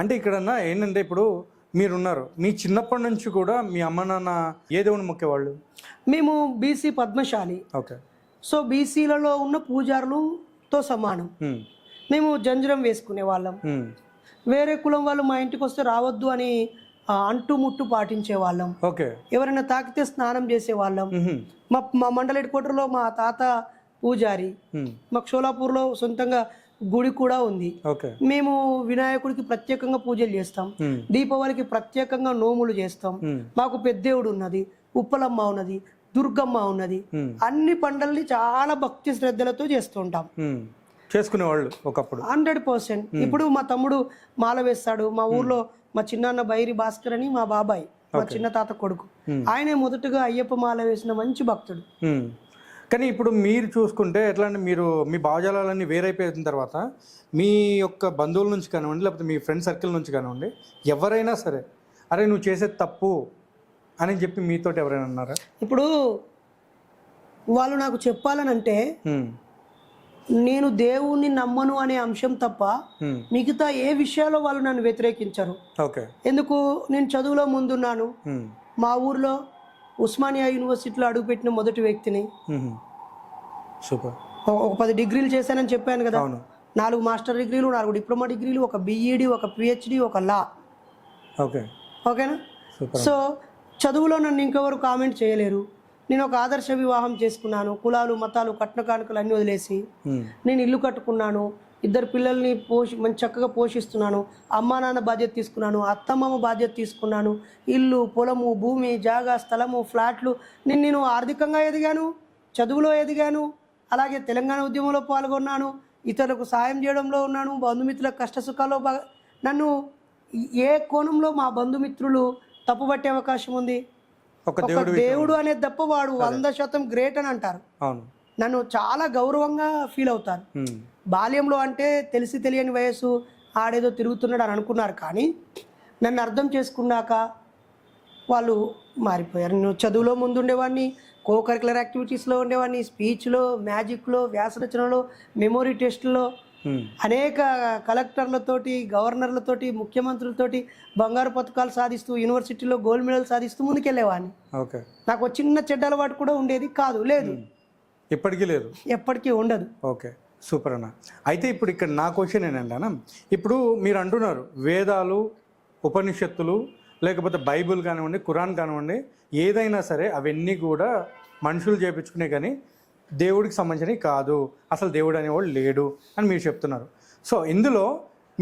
అంటే ఇక్కడ ఏంటంటే ఇప్పుడు మీరున్నారు, మీ చిన్నప్పటి నుంచి కూడా మీ అమ్మ నాన్న ఏ దేవుని మొక్కేవాళ్ళు? మేము బీసీ పద్మశాలి. ఓకే. సో బీసీలలో ఉన్న పూజారులతో సమానం. మేము జంజరం వేసుకునే వాళ్ళం. వేరే కులం వాళ్ళు మా ఇంటికి వస్తే రావద్దు అని అంటుముట్టు పాటించే వాళ్ళం. ఓకే. ఎవరైనా తాకితే స్నానం చేసే వాళ్ళం. మా మండల హెడ్ క్వార్టర్లో మా తాత పూజారి. మాకు షోలాపూర్లో సొంతంగా గుడి కూడా ఉంది. మేము వినాయకుడికి ప్రత్యేకంగా పూజలు చేస్తాం. దీపావళికి ప్రత్యేకంగా నోములు చేస్తాం. మాకు పెద్దేవుడు ఉన్నది, ఉప్పలమ్మ ఉన్నది, దుర్గమ్మ ఉన్నది. అన్ని పండుగల్ని చాలా భక్తి శ్రద్ధలతో చేస్తుంటాం. చేసుకునేవాళ్ళు ఒకప్పుడు 100%. ఇప్పుడు మా తమ్ముడు మాల వేస్తాడు. మా ఊర్లో మా చిన్నాన్న బైరి భాస్కర్ అని మా బాబాయ్, మా చిన్న తాత కొడుకు, ఆయనే మొదటగా అయ్యప్ప మాల వేసిన మంచి భక్తుడు. కానీ ఇప్పుడు మీరు చూసుకుంటే ఎట్లా అంటే, మీరు మీ భావజాలన్నీ వేరైపోయిన తర్వాత మీ యొక్క బంధువుల నుంచి కానివ్వండి, లేకపోతే మీ ఫ్రెండ్ సర్కిల్ నుంచి కానివ్వండి, ఎవరైనా సరే అరే నువ్వు చేసేది తప్పు అని చెప్పి మీతోటి ఎవరైనా అన్నారా? ఇప్పుడు వాళ్ళు నాకు చెప్పాలని అంటే, నేను దేవుణ్ణి నమ్మను అనే అంశం తప్ప మిగతా ఏ విషయాల్లో వాళ్ళు నన్ను వ్యతిరేకించరు. ఎందుకు? నేను చదువులో ముందున్నాను. మా ఊర్లో ఉస్మానియా యూనివర్సిటీలో అడుగుపెట్టిన మొదటి వ్యక్తిని. ఒక 10 డిగ్రీలు చేశానని చెప్పాను కదా. 4 మాస్టర్ డిగ్రీలు, 4 డిప్లొమా డిగ్రీలు, ఒక బిఈడి, ఒక పిహెచ్డి, ఒక లా. ఓకేనా? సో చదువులో నన్ను ఇంకెవరు కామెంట్ చేయలేరు. నేను ఒక ఆదర్శ వివాహం చేసుకున్నాను. కులాలు మతాలు కట్న కానుకలు అన్నీ వదిలేసి నేను ఇల్లు కట్టుకున్నాను. 2 పిల్లల్ని మంచి చక్కగా పోషిస్తున్నాను. అమ్మా నాన్న బాధ్యత తీసుకున్నాను, అత్తమ్మమ్మ బాధ్యత తీసుకున్నాను. ఇల్లు, పొలము, భూమి, జాగా, స్థలము, ఫ్లాట్లు. నేను ఆర్థికంగా ఎదిగాను, చదువులో ఎదిగాను, అలాగే తెలంగాణ ఉద్యమంలో పాల్గొన్నాను, ఇతరులకు సాయం చేయడంలో ఉన్నాను, బంధుమిత్రుల కష్ట సుఖాల్లో నన్ను ఏ కోణంలో మా బంధుమిత్రులు తప్పుపట్టే అవకాశం ఉంది? ఒక దేవుడు అనేది తప్ప వాడు 100% గ్రేట్ అని అంటారు. నన్ను చాలా గౌరవంగా ఫీల్ అవుతారు. బాల్యంలో అంటే తెలిసి తెలియని వయసు, ఆడేదో తిరుగుతున్నాడు అని అనుకున్నారు. కానీ నన్ను అర్థం చేసుకున్నాక వాళ్ళు మారిపోయారు. నేను చదువులో ముందుండేవాడిని, కో కరికులర్ యాక్టివిటీస్లో ఉండేవాడిని, స్పీచ్లో, మ్యాజిక్లో, వ్యాసరచనలో, మెమొరీ టెస్ట్లో, అనేక కలెక్టర్లతోటి, గవర్నర్లతోటి, ముఖ్యమంత్రులతోటి బంగారు పథకాలు సాధిస్తూ, యూనివర్సిటీలో గోల్డ్ మెడల్ సాధిస్తూ ముందుకెళ్ళేవాడిని. నాకు చిన్న చెడ్డ అలవాటు కూడా ఉండేది కాదు, లేదు, ఎప్పటికీ లేదు, ఎప్పటికీ ఉండదు. ఓకే, సూపర్ అన్న. అయితే ఇప్పుడు ఇక్కడ నా క్వశ్చన్ ఏంటంటే అన్న, ఇప్పుడు మీరు అంటున్నారు వేదాలు, ఉపనిషత్తులు, లేకపోతే బైబుల్ కానివ్వండి, ఖురాన్ కానివ్వండి, ఏదైనా సరే అవన్నీ కూడా మనుషులు చేయించుకునే కానీ దేవుడికి సంబంధించినవి కాదు, అసలు దేవుడు అనేవాడు లేడు అని మీరు చెప్తున్నారు. సో ఇందులో